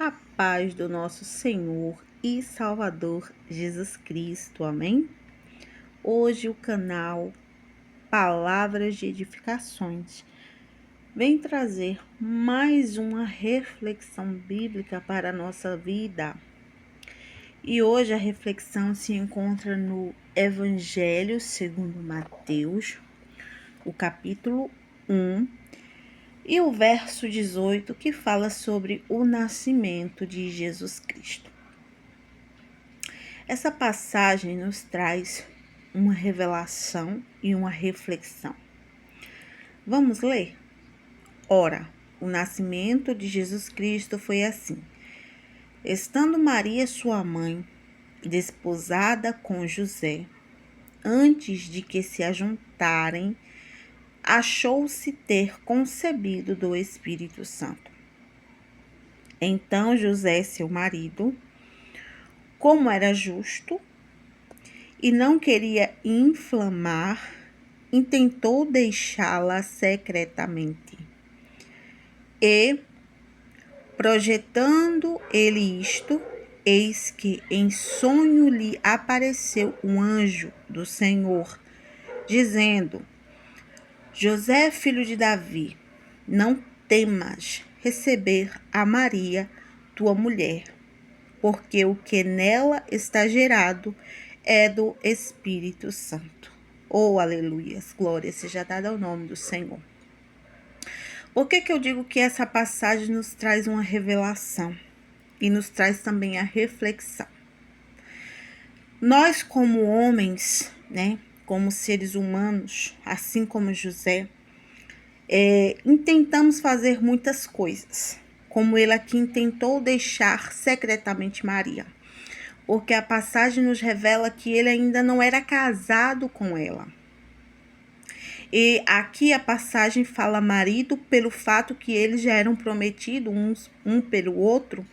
A paz do nosso Senhor e Salvador Jesus Cristo, amém? Hoje o canal Palavras de Edificações vem trazer mais uma reflexão bíblica para a nossa vida. E hoje a reflexão se encontra no Evangelho segundo Mateus, o capítulo 1, e o verso 18, que fala sobre o nascimento de Jesus Cristo. Essa passagem nos traz uma revelação e uma reflexão. Vamos ler? Ora, o nascimento de Jesus Cristo foi assim. Estando Maria, sua mãe, desposada com José, antes de que se ajuntarem, achou-se ter concebido do Espírito Santo. Então José, seu marido, como era justo e não queria inflamar, intentou deixá-la secretamente. E, projetando ele isto, eis que em sonho lhe apareceu um anjo do Senhor, dizendo: José, filho de Davi, não temas receber a Maria, tua mulher, porque o que nela está gerado é do Espírito Santo. Oh, aleluias, glória seja dada ao nome do Senhor. Por que eu digo que essa passagem nos traz uma revelação e nos traz também a reflexão? Nós, como homens, como seres humanos, assim como José, intentamos fazer muitas coisas, como ele aqui intentou deixar secretamente Maria, porque a passagem nos revela que ele ainda não era casado com ela. E aqui a passagem fala marido pelo fato que eles já eram prometidos um pelo outro,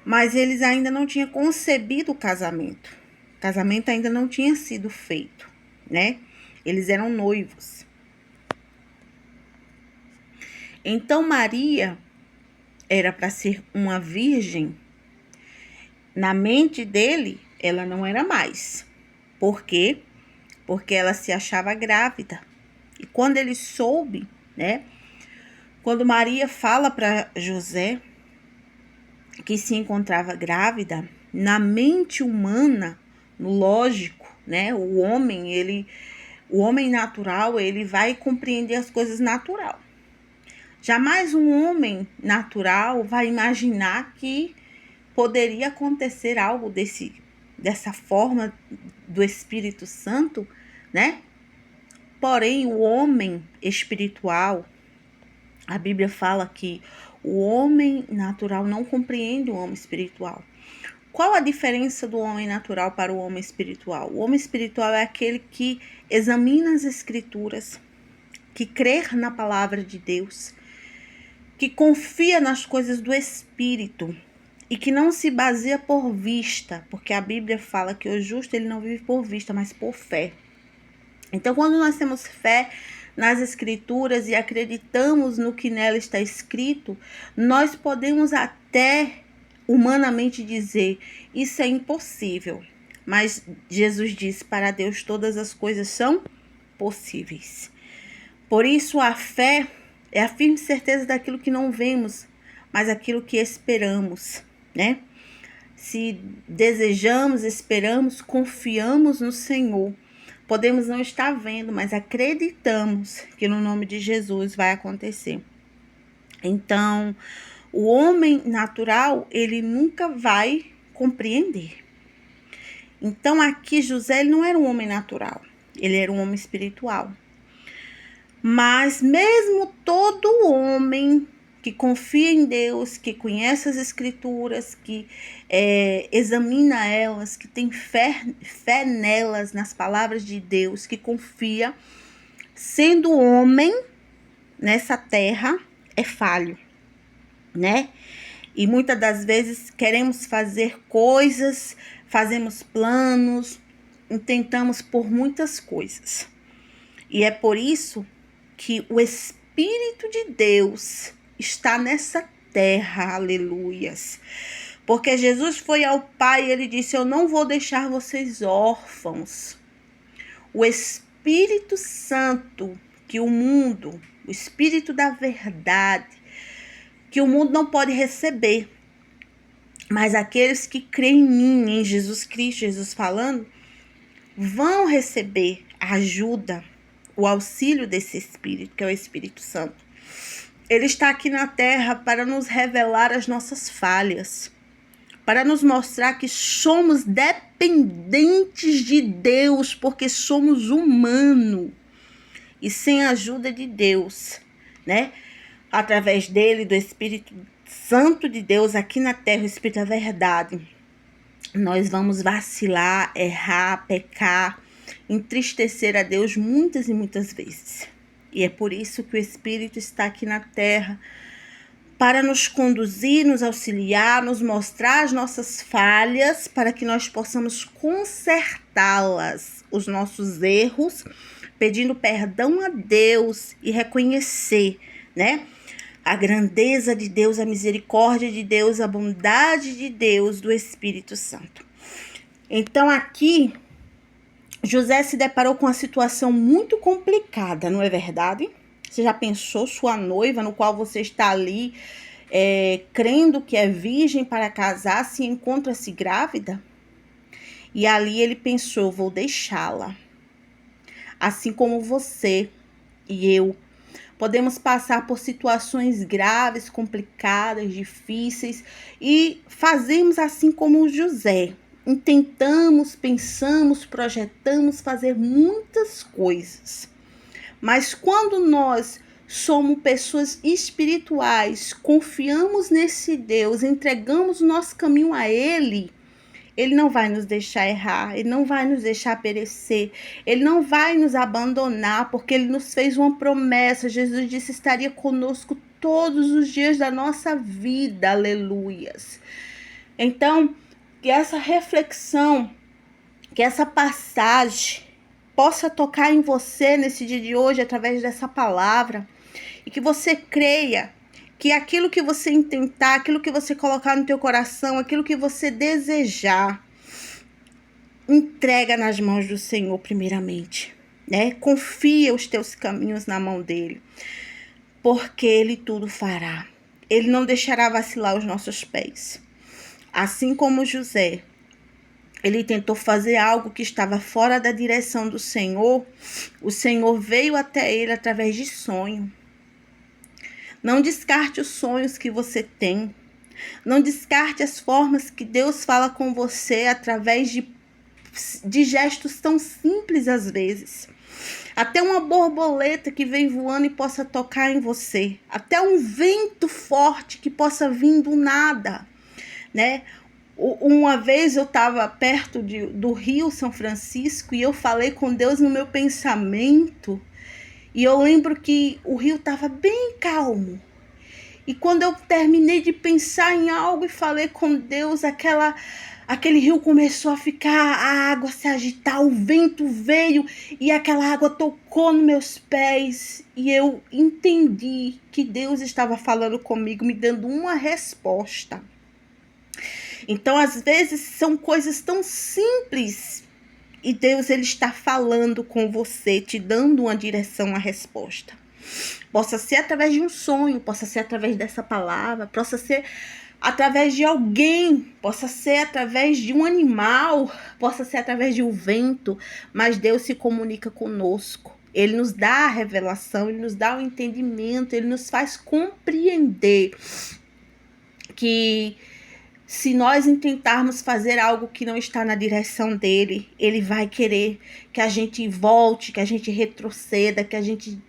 mas eles ainda não tinham concebido o casamento. O casamento ainda não tinha sido feito, né? Eles eram noivos. Então Maria era para ser uma virgem. Na mente dele, ela não era mais. Por quê? Porque ela se achava grávida. E quando ele soube, quando Maria fala para José que se encontrava grávida, na mente humana, no lógico, o homem natural, ele vai compreender as coisas natural. Jamais um homem natural vai imaginar que poderia acontecer algo dessa forma do Espírito Santo, Porém, o homem espiritual, a Bíblia fala que o homem natural não compreende o homem espiritual. Qual a diferença do homem natural para o homem espiritual? O homem espiritual é aquele que examina as Escrituras, que crê na palavra de Deus, que confia nas coisas do Espírito e que não se baseia por vista, porque a Bíblia fala que o justo ele não vive por vista, mas por fé. Então, quando nós temos fé nas Escrituras e acreditamos no que nela está escrito, nós podemos até humanamente dizer, isso é impossível. Mas Jesus disse, para Deus todas as coisas são possíveis. Por isso, a fé é a firme certeza daquilo que não vemos, mas aquilo que esperamos, Se desejamos, esperamos, confiamos no Senhor. Podemos não estar vendo, mas acreditamos que no nome de Jesus vai acontecer. Então, o homem natural, ele nunca vai compreender. Então, aqui José ele não era um homem natural, ele era um homem espiritual. Mas mesmo todo homem que confia em Deus, que conhece as Escrituras, que examina elas, que tem fé nelas, nas palavras de Deus, que confia, sendo homem nessa terra, é falho, E muitas das vezes queremos fazer coisas, fazemos planos, tentamos por muitas coisas. E é por isso que o Espírito de Deus está nessa terra, aleluias. Porque Jesus foi ao Pai e ele disse: eu não vou deixar vocês órfãos. O Espírito Santo, que o mundo, o Espírito da verdade, que o mundo não pode receber, mas aqueles que creem em mim, em Jesus Cristo, Jesus falando, vão receber a ajuda, o auxílio desse Espírito, que é o Espírito Santo. Ele está aqui na terra para nos revelar as nossas falhas, para nos mostrar que somos dependentes de Deus, porque somos humanos. E sem a ajuda de Deus, né? Através dele, do Espírito Santo de Deus aqui na terra, o Espírito da verdade, nós vamos vacilar, errar, pecar, entristecer a Deus muitas e muitas vezes. E é por isso que o Espírito está aqui na terra, para nos conduzir, nos auxiliar, nos mostrar as nossas falhas, para que nós possamos consertá-las, os nossos erros, pedindo perdão a Deus e reconhecer, né? A grandeza de Deus, a misericórdia de Deus, a bondade de Deus, do Espírito Santo. Então aqui, José se deparou com uma situação muito complicada, não é verdade? Você já pensou sua noiva, no qual você está ali, crendo que é virgem para casar, se encontra-se grávida? E ali ele pensou: vou deixá-la. Assim como você e eu podemos passar por situações graves, complicadas, difíceis e fazemos assim como José. Intentamos, pensamos, projetamos fazer muitas coisas. Mas quando nós somos pessoas espirituais, confiamos nesse Deus, entregamos o nosso caminho a Ele, Ele não vai nos deixar errar, Ele não vai nos deixar perecer, Ele não vai nos abandonar, porque Ele nos fez uma promessa. Jesus disse: estaria conosco todos os dias da nossa vida, aleluias. Então, que essa reflexão, que essa passagem possa tocar em você nesse dia de hoje, através dessa palavra, e que você creia que aquilo que você intentar, aquilo que você colocar no teu coração, aquilo que você desejar, entrega nas mãos do Senhor primeiramente, né? Confia os teus caminhos na mão dele, porque ele tudo fará. Ele não deixará vacilar os nossos pés. Assim como José, ele tentou fazer algo que estava fora da direção do Senhor, o Senhor veio até ele através de sonho. Não descarte os sonhos que você tem. Não descarte as formas que Deus fala com você através de gestos tão simples às vezes. Até uma borboleta que vem voando e possa tocar em você. Até um vento forte que possa vir do nada, né? Uma vez eu estava perto do Rio São Francisco e eu falei com Deus no meu pensamento. E eu lembro que o rio estava bem calmo. E quando eu terminei de pensar em algo e falei com Deus, aquele rio começou a ficar, a água se agitar, o vento veio e aquela água tocou nos meus pés. E eu entendi que Deus estava falando comigo, me dando uma resposta. Então, às vezes, são coisas tão simples e Deus, ele está falando com você, te dando uma direção, uma resposta. Possa ser através de um sonho, possa ser através dessa palavra, possa ser através de alguém, possa ser através de um animal, possa ser através de um vento, mas Deus se comunica conosco. Ele nos dá a revelação, ele nos dá o entendimento, ele nos faz compreender que se nós intentarmos fazer algo que não está na direção dele, ele vai querer que a gente volte, que a gente retroceda, que a gente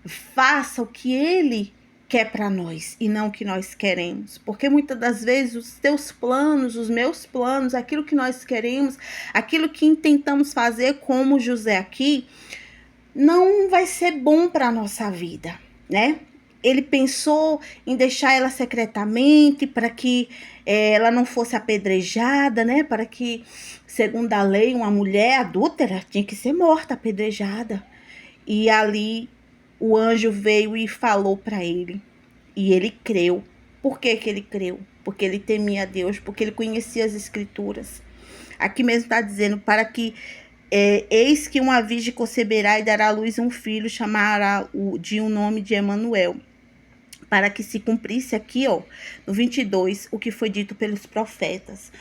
faça o que ele quer para nós e não o que nós queremos. Porque muitas das vezes os teus planos, os meus planos, aquilo que nós queremos, aquilo que intentamos fazer como José aqui, não vai ser bom para a nossa vida, né? Ele pensou em deixar ela secretamente para que ela não fosse apedrejada, né? Para que, segundo a lei, uma mulher adúltera tinha que ser morta, apedrejada. E ali o anjo veio e falou para ele. E ele creu. Por que que ele creu? Porque ele temia a Deus, porque ele conhecia as Escrituras. Aqui mesmo está dizendo, para que eis que uma virgem conceberá e dará à luz um filho, chamará de um nome de Emanuel, para que se cumprisse aqui, ó, no 22, o que foi dito pelos profetas.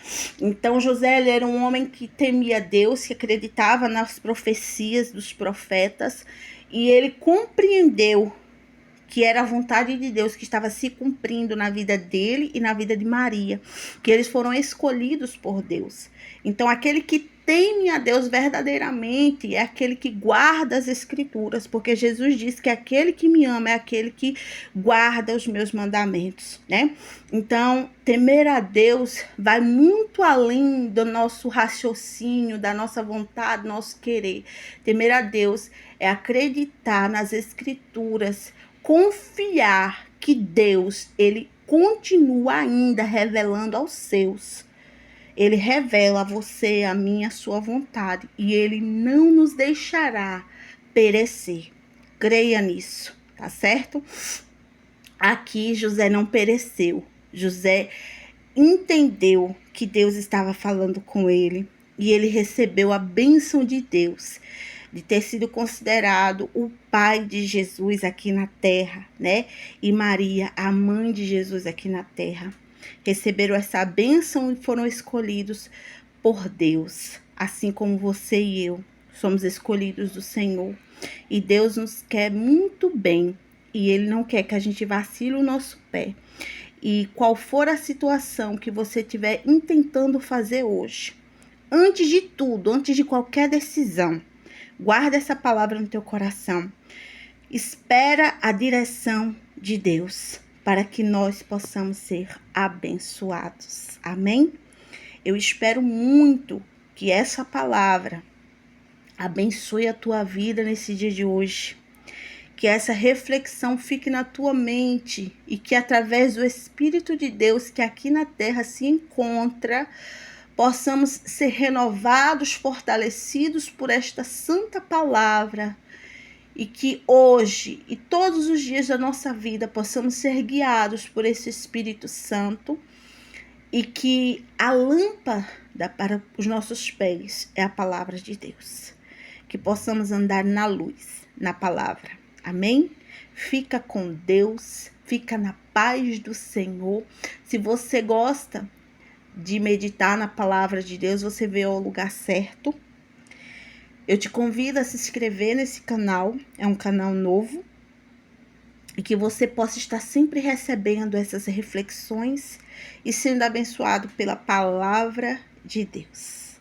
Então, José, ele era um homem que temia Deus, que acreditava nas profecias dos profetas, e ele compreendeu que era a vontade de Deus que estava se cumprindo na vida dele e na vida de Maria, que eles foram escolhidos por Deus. Então, aquele que teme a Deus verdadeiramente é aquele que guarda as Escrituras, porque Jesus disse que aquele que me ama é aquele que guarda os meus mandamentos, né? Então, temer a Deus vai muito além do nosso raciocínio, da nossa vontade, do nosso querer. Temer a Deus é acreditar nas Escrituras, confiar que Deus, ele continua ainda revelando aos seus. Ele revela a você, a mim, a sua vontade. E ele não nos deixará perecer. Creia nisso, tá certo? Aqui José não pereceu. José entendeu que Deus estava falando com ele. E ele recebeu a bênção de Deus, de ter sido considerado o pai de Jesus aqui na terra, né? E Maria, a mãe de Jesus aqui na terra. Receberam essa bênção e foram escolhidos por Deus, assim como você e eu somos escolhidos do Senhor. E Deus nos quer muito bem, e Ele não quer que a gente vacile o nosso pé. E qual for a situação que você estiver intentando fazer hoje, antes de tudo, antes de qualquer decisão, guarda essa palavra no teu coração. Espera a direção de Deus, para que nós possamos ser abençoados. Amém? Eu espero muito que essa palavra abençoe a tua vida nesse dia de hoje. Que essa reflexão fique na tua mente e que através do Espírito de Deus que aqui na terra se encontra, possamos ser renovados, fortalecidos por esta santa palavra. E que hoje e todos os dias da nossa vida possamos ser guiados por esse Espírito Santo. E que a lâmpada para os nossos pés é a palavra de Deus. Que possamos andar na luz, na palavra. Amém? Fica com Deus, fica na paz do Senhor. Se você gosta de meditar na palavra de Deus, você veio ao lugar certo. Eu te convido a se inscrever nesse canal, é um canal novo, e que você possa estar sempre recebendo essas reflexões e sendo abençoado pela palavra de Deus.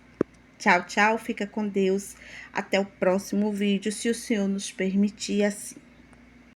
Tchau, tchau, fica com Deus. Até o próximo vídeo, se o Senhor nos permitir assim.